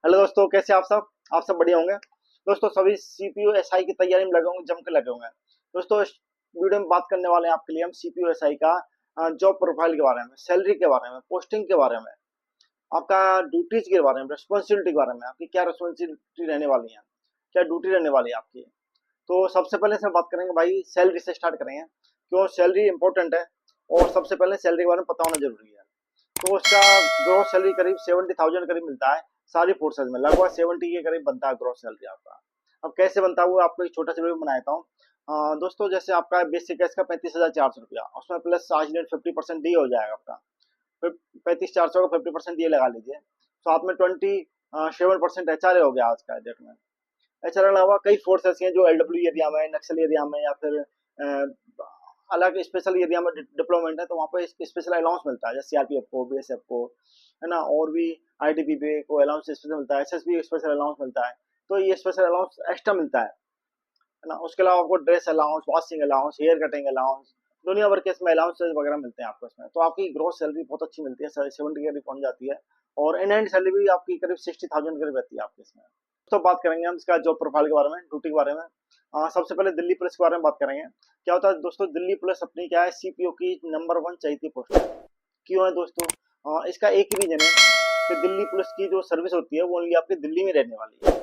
Hello दोस्तों, कैसे आप सब बढ़िया होंगे। दोस्तों सभी सीपीयू एसआई की तैयारी में लगे होंगे, जम के लगे होंगे। दोस्तों इस वीडियो में बात करने वाले हैं आपके लिए हम सीपीयू एसआई का जॉब प्रोफाइल के बारे में, सैलरी के बारे में, पोस्टिंग के बारे में, आपका ड्यूटीज के बारे में, रिस्पॉन्सिबिलिटी के बारे में, आपकी क्या रिस्पॉन्सिबिलिटी रहने वाली है, क्या ड्यूटी रहने वाली है आपकी। तो सबसे पहले से बात करेंगे भाई, सैलरी से स्टार्ट करेंगे। क्यों सैलरी इंपॉर्टेंट है और सबसे पहले सैलरी के बारे में पता होना जरूरी है। तो उसका ग्रोस सैलरी करीब 70,000 करीब मिलता है सारी फोर्सेज में, लगभग 70 के करीब बनता है ग्रोस सैलरी आपका। अब कैसे बनता है वो आपको एक छोटा सा वीडियो बनाता हूँ। दोस्तों जैसे आपका बेसिक है इसका 35,400 रुपया, उसमें प्लस आज डेट 50% डी हो जाएगा आपका। 35,400 का 50% डी लगा लीजिए, साथ में 27% एचआरए हो गया आज का डेट में। एचआरए अलावा कई फोर्स ऐसी हैं जो एलडब्ल्यू एरिया में, नक्सल एरिया में, या फिर अलग स्पेशल एरिया में डिप्लॉयमेंट है, तो वहाँ पे स्पेशल अलाउंस मिलता है, जैसे सीआरपीएफ को, बीएसएफ को, है ना, और भी आईटीबीपी को अलाउंस स्पेशल मिलता है, एसएसबी स्पेशल अलाउंस मिलता है। तो ये स्पेशल अलाउंस एक्स्ट्रा मिलता है ना। उसके अलावा आपको dress allowance, washing allowance, hair cutting allowance, दुनिया भर के इसमें अलाउंस वगैरह मिलते हैं आपको इसमें। तो आपकी ग्रोस सैलरी बहुत अच्छी मिलती है, 70 के करीब पहुंच जाती है। और इन हैंड सैलरी भी आपकी करीब 60,000 करीब रहती है आपकी इसमें। तो बात करेंगे हम इसका जॉब प्रोफाइल के बारे में, ड्यूटी के बारे में। सबसे पहले दिल्ली पुलिस के बारे में बात करेंगे। क्या होता है दोस्तों, दिल्ली पुलिस अपनी क्या है, सीपीओ की नंबर 1 चहेती पोस्ट है। क्यों है दोस्तों? इसका एक ही रीजन है कि दिल्ली पुलिस की जो सर्विस होती है वो ओनली आपकी दिल्ली में रहने वाली है।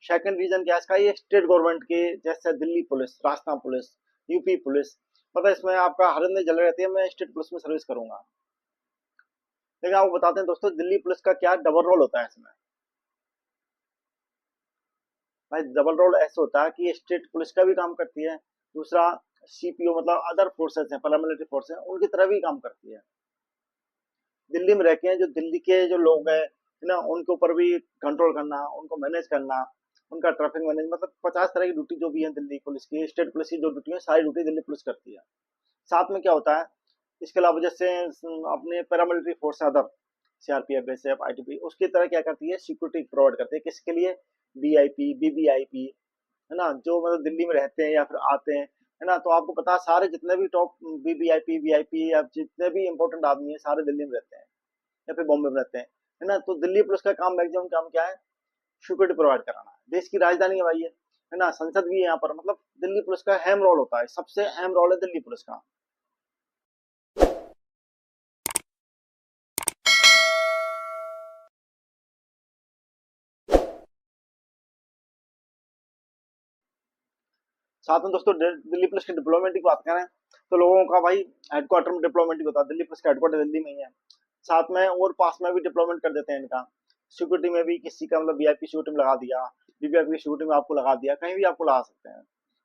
सेकंड रीजन क्या है इसका, ये स्टेट गवर्नमेंट के, जैसे Delhi police, Rajasthan police, UP police, पता है इसमें आपका हर दिन जल रहती है मैं स्टेट पुलिस में सर्विस करूंगा। लेकिन आपको बताते हैं दोस्तों, दिल्ली पुलिस का क्या डबल रोल होता है इसमें। भाई डबल रोल ऐसे होता है कि ये स्टेट पुलिस का भी काम करती है, दूसरा सीपीओ मतलब अदर फोर्सेस हैं, पैरामिलिट्री फोर्स हैं, उनकी तरह भी काम करती है। दिल्ली में रह के जो दिल्ली के जो लोग हैं, है ना, उनके ऊपर भी कंट्रोल करना, उनको मैनेज करना, उनका ट्रैफिक मैनेज, मतलब 50 तरह की ड्यूटी जो भी है दिल्ली पुलिस की, स्टेट पुलिस की जो ड्यूटी है, सारी ड्यूटी दिल्ली पुलिस करती है। साथ में क्या होता है, इसके अलावा जैसे अपने paramilitary force other, CRPF, BSF, ITB, उसकी तरह क्या करती है, सिक्योरिटी प्रोवाइड करती है। किसके लिए? वीआईपी, बीबीआईपी, है ना, जो मतलब दिल्ली में रहते हैं या फिर आते हैं, है ना। तो आपको पता है सारे जितने भी टॉप बीबीआईपी, वीआईपी या जितने भी इंपॉर्टेंट आदमी है, सारे दिल्ली में रहते हैं या फिर बॉम्बे में रहते हैं, है ना। तो दिल्ली पुलिस का काम, मैक्सिमम काम क्या है, सिक्योरिटी प्रोवाइड कराना है। देश की राजधानी है भाई ये, है ना, संसद भी है यहाँ पर, मतलब दिल्ली पुलिस का अहम रोल होता है, सबसे अहम रोल है दिल्ली पुलिस का। साथ में दोस्तों दिल्ली पुलिस के डिप्लोमेट की बात करें तो लोगों का भाई हेडक्वार्टर में डिप्लोमेट होता है, दिल्ली पुलिस का हेडक्वार्टर दिल्ली में ही है। साथ में और पास में भी डिप्लोमेंट कर देते हैं इनका। सिक्योरिटी में भी किसी का मतलब वीआईपी सिक्योरिटी में लगा दिया, वीवीआईपी सिक्योरिटी में आपको लगा दिया, कहीं भी आपको लगा सकते हैं।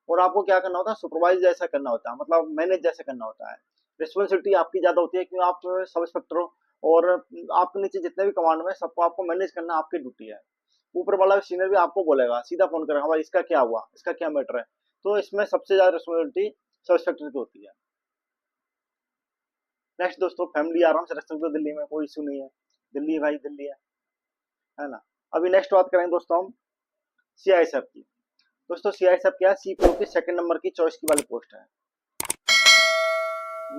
और आपको क्या करना होता है, सुपरवाइज जैसा करना होता है, मतलब मैनेज जैसे करना होता है। रिस्पॉन्सिबिलिटी आपकी ज्यादा होती है क्योंकि आप सब इंस्पेक्टर हो, और आपके नीचे जितने भी कमांड में, सबको आपको मैनेज करना आपकी ड्यूटी है। ऊपर वाला सीनियर भी आपको बोलेगा, सीधा फोन करेगा, भाई इसका क्या हुआ, इसका क्या मैटर है। तो इसमें सबसे ज्यादा रिस्पॉन्सिबिलिटी सब इंस्पेक्टर की होती है। नेक्स्ट दोस्तों, फैमिली आराम से रख सकते हो दिल्ली में, कोई इशू नहीं है, दिल्ली भाई दिल्ली है ना। अभी नेक्स्ट बात करेंगे दोस्तों हम सीआईएसएफ की। दोस्तों सीआईएसएफ क्या है, सीपीओ की सेकंड नंबर की चॉइस की वाली पोस्ट है।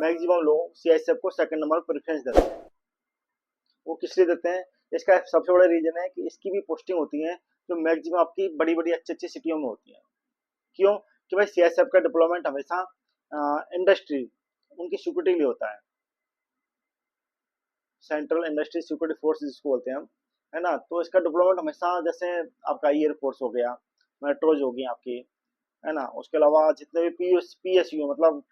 मैक्सिमम लोग सीआईएसएफ को सेकंड नंबर पर प्रेफरेंस देते हैं। वो किस लिए देते हैं? इसका सबसे बड़ा रीजन है कि इसकी भी पोस्टिंग होती है जो मैक्सिमम आपकी बड़ी बड़ी अच्छी अच्छी सिटियों में होती है। क्यों? कि भाई सीआईएसएफ का डिप्लॉयमेंट हमेशा इंडस्ट्री, उनकी सिक्योरिटी के लिए होता है। सेंट्रल इंडस्ट्री सिक्योरिटी फोर्स जिसको बोलते हैं हम, है ना। तो इसका डिप्लॉयमेंट हमेशा, जैसे आपका एयरफोर्स हो गया, मेट्रोज होगी आपकी, है ना, उसके अलावा जितने भी पीएसयू मतलब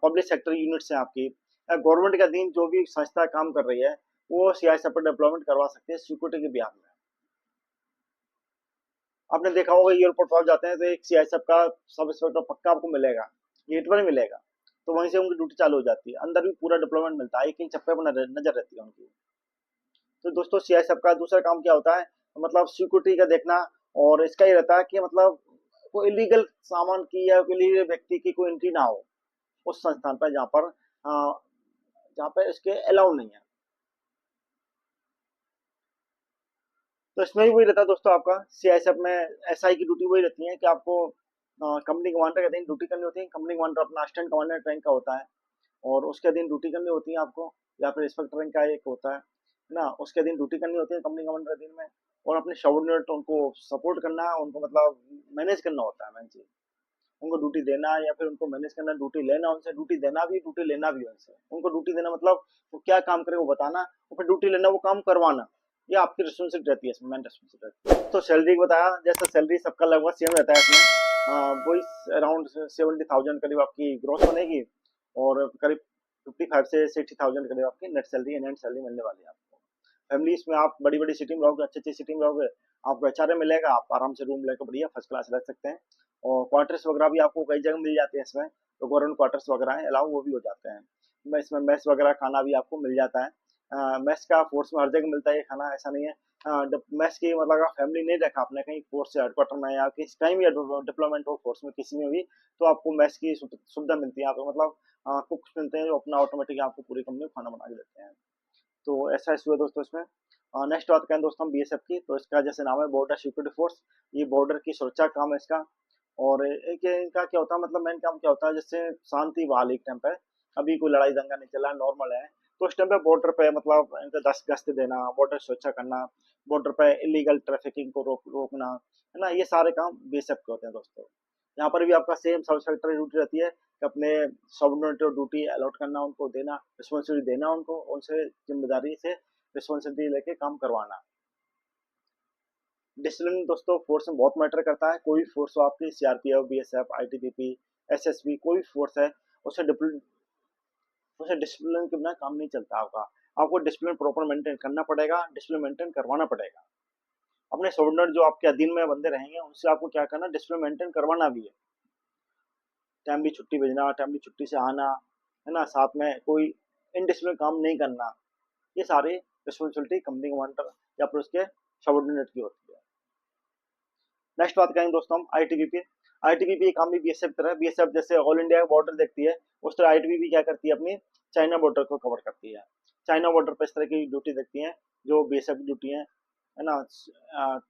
पब्लिक सेक्टर यूनिट्स हैं आपकी, गवर्नमेंट के अधीन जो भी संस्था काम कर रही है, वो सीआईएसएफ पर डेवलपमेंट करवा सकते हैं सिक्योरिटी के बिहार में। आपने देखा होगा एयरपोर्ट पर आप जाते हैं तो एक सीआईएसएफ का सब इंस्पेक्टर पक्का आपको मिलेगा, गेट पर ही मिलेगा। तो वहीं से उनकी ड्यूटी चालू हो जाती है, अंदर भी पूरा डिप्लॉयमेंट मिलता है, एक एक चप्पे पर नजर रहती है उनकी। तो दोस्तों सीआईएसएफ का दूसरा काम क्या होता है, मतलब सिक्योरिटी का देखना। और इसका ये रहता है कि मतलब कोई इलीगल सामान की या कोई इलीगल व्यक्ति की कोई एंट्री ना हो उस संस्थान पर जहाँ पर इसके अलाउ नहीं है। तो इसमें भी वही रहता है दोस्तों, आपका सीआईएसएफ में एसआई की ड्यूटी वही रहती है कि आपको कंपनी कमांडर के अधीन ड्यूटी करनी होती है। कंपनी कमांडर अपना असिस्टेंट कमांडर रैंक का होता है, और उसके अधीन ड्यूटी करनी होती है आपको, या फिर इंस्पेक्टर रैंक का एक होता है ना, उसके अधीन ड्यूटी करनी होती है कंपनी कमांडर अधीन में। और अपने सबॉर्डिनेट उनको सपोर्ट करना, उनको मतलब मैनेज करना होता है मेन चीज। उनको ड्यूटी देना या फिर उनको मैनेज करना, ड्यूटी लेना उनसे, ड्यूटी देना भी, ड्यूटी लेना भी उनसे। उनको ड्यूटी देना मतलब वो क्या काम करे वो बताना, और फिर ड्यूटी लेना वो काम करवाना। ये आपकी रिस्पॉन्सिबिलिटी रहती है, इसमें मेन रिस्पॉन्सिबिलिटी। तो सैलरी बताया, जैसे सैलरी सबका लगभग सेम रहता है इसमें, वही अराउंड 70,000 करीब आपकी ग्रोस बनेगी, और करीब 55 से 60,000 करीब आपकी नेट सैलरी नेट सैलरी मिलने वाली है आपको। फैमिलीज में आप बड़ी बड़ी सिटी में रहोगे, अच्छी अच्छी सिटी में रहोगे, आपको एचआरए मिलेगा, आप आराम से रूम लेकर बढ़िया फर्स्ट क्लास रह सकते हैं। और क्वार्टर्स वगैरह भी आपको कई जगह मिल जाते हैं इसमें, तो गवर्नमेंट क्वार्टर्स वगैरह हैं अलाउ, वो भी हो जाते हैं। इसमें मेस वगैरह खाना भी आपको मिल जाता है। मेस का फोर्स में हर जगह मिलता है ये खाना, ऐसा नहीं है। मेस की मतलब अगर फैमिली नहीं रखा आपने कहीं फोर्स से हेडक्वार्टर में या किसी टाइम या डिप्लोमेंट हो फोर्स में किसी में भी, तो आपको मेस की सुविधा मिलती है आपको, मतलब कुक्स मिलते हैं जो अपना ऑटोमेटिक आपको पूरी कंपनी खाना बना के देते हैं। तो ऐसा इशू है दोस्तों इसमें। नेक्स्ट बात करें दोस्तों हम बीएसएफ की, तो इसका जैसे नाम है बॉर्डर सिक्योरिटी फोर्स, ये बॉर्डर की सुरक्षा का काम है इसका। और एक इनका क्या होता है, मतलब मेन काम क्या होता है, जैसे शांति बहाल एक टाइम पे, अभी कोई लड़ाई दंगा नहीं चला, नॉर्मल है, तो उस टाइम पे बॉर्डर पे मतलब इनका गश्त देना, बॉर्डर सुरक्षा करना, बॉर्डर पे इलीगल ट्रैफिकिंग को रोकना, है ना, ये सारे काम बीएसएफ के होते हैं दोस्तों। यहाँ पर भी आपका सेम सब सेक्टर ड्यूटी रहती है कि अपने सबऑर्डिनेट ड्यूटी अलॉट करना, उनको देना, रिस्पॉन्सिबिलिटी देना, उनको उनसे जिम्मेदारी से रिस्पॉन्सिबिलिटी लेके काम करवाना। डिसिप्लिन दोस्तों फोर्स में बहुत मैटर करता है। कोई फोर्स हो आपकी, सीआरपीएफ, बीएसएफ, आईटीबीपी, एसएसबी, कोई फोर्स है, उसे उसे डिसिप्लिन के बिना काम नहीं चलता आपका। आपको डिसिप्लिन प्रॉपर मेंटेन करना पड़ेगा, डिसिप्लिन मेंटेन करवाना पड़ेगा। अपने सबऑर्डिनेट जो आपके अधीन में बंदे रहेंगे उनसे आपको क्या करना, डिसिप्लिन मेंटेन करवाना भी है। टाइमली छुट्टी भेजना, टाइमली छुट्टी से आना, है ना, साथ में कोई इनडिसिप्लिन काम नहीं करना, ये सारी रिस्पॉन्सिबिलिटी कंपनी कमांडर या फिर उसके सबऑर्डिनेट की होती है। नेक्स्ट बात करेंगे दोस्तों हम आईटीबीपी। आईटीबीपी काम भी बीएसएफ की तरह, बीएसएफ जैसे ऑल इंडिया बॉर्डर देखती है, उस तरह आईटीबीपी क्या करती है, अपनी चाइना बॉर्डर को कवर करती है। चाइना बॉर्डर पर इस तरह की ड्यूटी देखती है जो बीएसएफ की ड्यूटी है ना,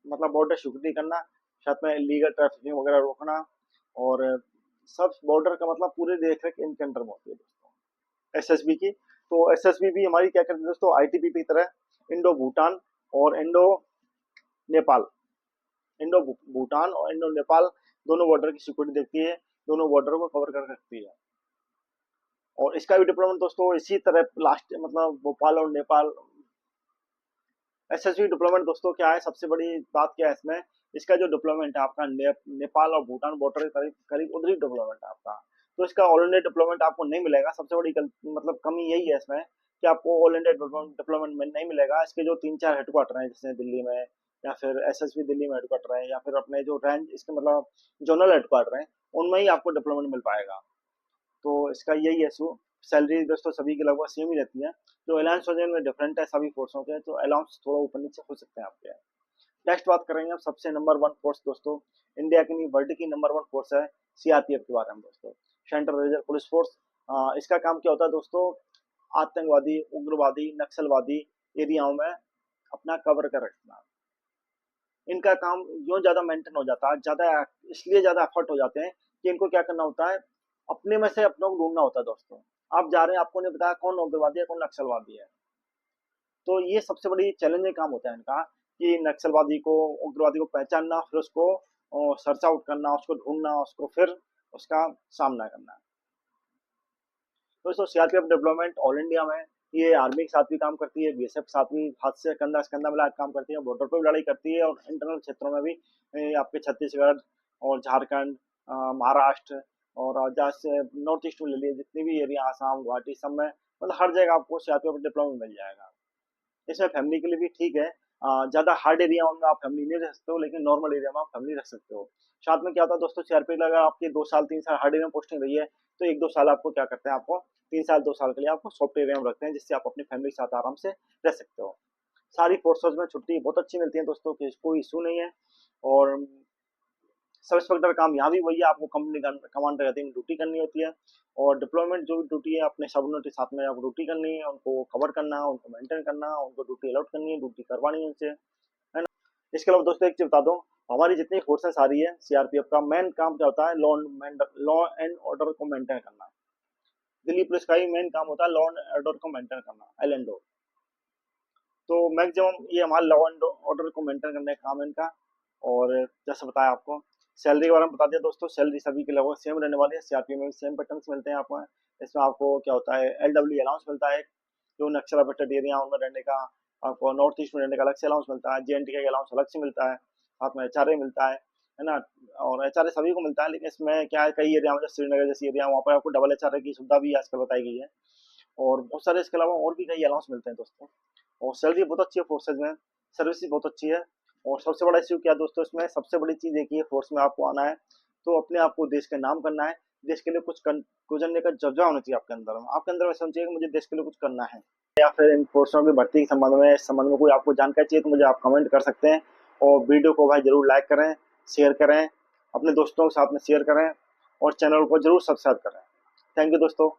मतलब बॉर्डर सिक्योरिटी करना, साथ में लीगल ट्रैफिकिंग वगैरह रोकना, और सब बॉर्डर का मतलब पूरे देख रेख इनके अंडर में होती है दोस्तों एसएसबी की। तो एसएसबी भी हमारी क्या करती है दोस्तों, आईटीबीपी की तरह इंडो भूटान और इंडो नेपाल, इंडो भूटान और इंडो नेपाल दोनों बॉर्डर की सिक्योरिटी देखती है, दोनों बॉर्डर को कवर कर रखती है। और इसका भी डिप्लोमेंट दोस्तों इसी तरह लास्ट मतलब भोपाल और नेपाल। एसएसबी डिप्लोमेंट दोस्तों क्या है, सबसे बड़ी बात क्या है इसमें, इसका जो डिप्लोमेंट है आपका नेपाल और भूटान बॉर्डर के करीब करीब उधर ही डिप्लोमेंट है आपका। तो इसका ऑल इंडिया डिप्लोमेंट आपको नहीं मिलेगा। सबसे बड़ी मतलब कमी यही है इसमें कि आपको ऑल इंडिया डिप्लोमेंट में नहीं मिलेगा। इसके जो 3-4 हेडक्वार्टर हैं जैसे दिल्ली में, या फिर एसएसबी दिल्ली में हेडक्वार्टर है, या फिर अपने जो रेंज इसके मतलब जोनल हेडक्वार्टर है, उनमें ही आपको डिप्लोमेंट मिल पाएगा। तो इसका यही इशू। सैलरी दोस्तों सभी की लगभग सेम ही रहती है। जो अलाउंस वजह में डिफरेंट है सभी फोर्सों के, तो अलाउंस थोड़ा ऊपर नीचे हो सकते हैं आपके। नेक्स्ट बात करेंगे हम सबसे नंबर 1 फोर्स दोस्तों, इंडिया की नहीं वर्ल्ड की नंबर 1 फोर्स है सीआरपीएफ के बारे में दोस्तों, सेंट्रल रिजर्व पुलिस फोर्स। इसका काम क्या होता है दोस्तों, आतंकवादी, उग्रवादी, नक्सलवादी एरियाओं में अपना कवर कर रखना। इनका काम यूं ज्यादा मेंटेन हो जाता है, ज्यादा इसलिए ज्यादा एफर्ट हो जाते हैं कि इनको क्या करना होता है, अपने में से अपनों को ढूंढना होता है दोस्तों। आप जा रहे हैं, आपको नहीं बताया कौन उग्रवादी है कौन नक्सलवादी है, तो ये सबसे बड़ी चैलेंजिंग काम होता है इनका कि नक्सलवादी को, उग्रवादी को पहचानना, फिर उसको सर्च आउट करना, उसको ढूंढना, उसको फिर उसका सामना करना। दोस्तों सीआरपीएफ डेवलपमेंट ऑल इंडिया में ये आर्मी के साथ भी काम करती है, बीएसएफ के साथ भी हाथ से कंधा मिला काम करती है, बॉर्डर पर भी लड़ाई करती है, और इंटरनल क्षेत्रों में भी आपके छत्तीसगढ़ और झारखंड, महाराष्ट्र, और जैसे नॉर्थ ईस्ट में ले लिए जितनी भी एरिया, आसाम, गुवाहाटी, सब में मतलब हर जगह आपको सीआरपीएफ डिप्लोमेंट मिल जाएगा। इसमें फैमिली के लिए भी ठीक है। ज्यादा हार्ड एरिया में आप फैमिली नहीं रख सकते हो, लेकिन नॉर्मल एरिया में आप फैमिली रख सकते हो। साथ में क्या होता है दोस्तों, सीआरपीएफ अगर आपके 2 साल 3 साल हार्ड एरिया में पोस्टिंग रही है, तो 1-2 साल आपको क्या करते हैं, आपको 3 साल 2 साल के लिए आपको सॉफ्ट एरिया में रखते हैं, जिससे आप अपनी फैमिली के साथ आराम से रह सकते हो। सारी फोर्सेज में छुट्टी बहुत अच्छी मिलती है दोस्तों, कोई इशू नहीं है। और सब इंस्पेक्टर का काम यहाँ भी वही है, आपको कंपनी कमांडर अधीन ड्यूटी करनी होती है, और डिप्लॉयमेंट जो भी ड्यूटी है अपने सबऑर्डिनेट के साथ में आपको ड्यूटी करनी है, उनको कवर करना, उनको मेंटेन करना, उनको ड्यूटी अलॉट करनी है, ड्यूटी करवानी है उनसे, है ना। इसके अलावा दोस्तों एक चीज बता दूं, हमारी जितनी फोर्सेस आ रही है सीआरपीएफ का मेन काम क्या होता है, लॉ एंड ऑर्डर को मेंटेन करना। दिल्ली पुलिस का ही मेन काम होता है लॉ एंड ऑर्डर को मेंटेन करना, एल एंड ओ। तो मैक्सिमम ये हमारा लॉ एंड ऑर्डर को मेंटेन करने का काम है इनका। और जैसे बताया आपको, सैलरी के बारे में बता दिया दोस्तों। सैलरी सभी के लगभग सेम रहने वाली है, सीआरपी में भी सेम पैटर्न्स मिलते हैं आपको। इसमें आपको क्या होता है, एलडब्ल्यू अलाउंस मिलता है, जो नक्सल अफेक्टेड एरिया उनमें रहने का, आपको नॉर्थ ईस्ट में रहने का अलग से अलाउंस मिलता है, जेएनटी का अलाउंस अलग से मिलता है, साथ में एचआरए मिलता है ना। और एचआरए सभी को मिलता है, लेकिन इसमें क्या है, कई एरिया में जैसे श्रीनगर जैसी एरिया वहाँ पर आपको डबल एचआरए की सुविधा भी आजकल बताई गई है। और बहुत सारे इसके अलावा और भी कई अलाउंस मिलते हैं दोस्तों। और सैलरी बहुत अच्छी है फोर्सेज में, सर्विस भी बहुत अच्छी है। और सबसे बड़ा इश्यू क्या है दोस्तों, इसमें सबसे बड़ी चीज़ एक ही है, फोर्स में आपको आना है तो अपने आप को देश का नाम करना है, देश के लिए कुछ गुजरने का जज्बा होना चाहिए आपके अंदर में। आपके अंदर में समझिए कि मुझे देश के लिए कुछ करना है। या फिर इन फोर्सों की भर्ती के संबंध में, इस संबंध में कोई आपको जानकारी चाहिए तो मुझे आप कमेंट कर सकते हैं। और वीडियो को भाई जरूर लाइक करें, शेयर करें, अपने दोस्तों के साथ में शेयर करें, और चैनल को जरूर सब्सक्राइब करें। थैंक यू दोस्तों।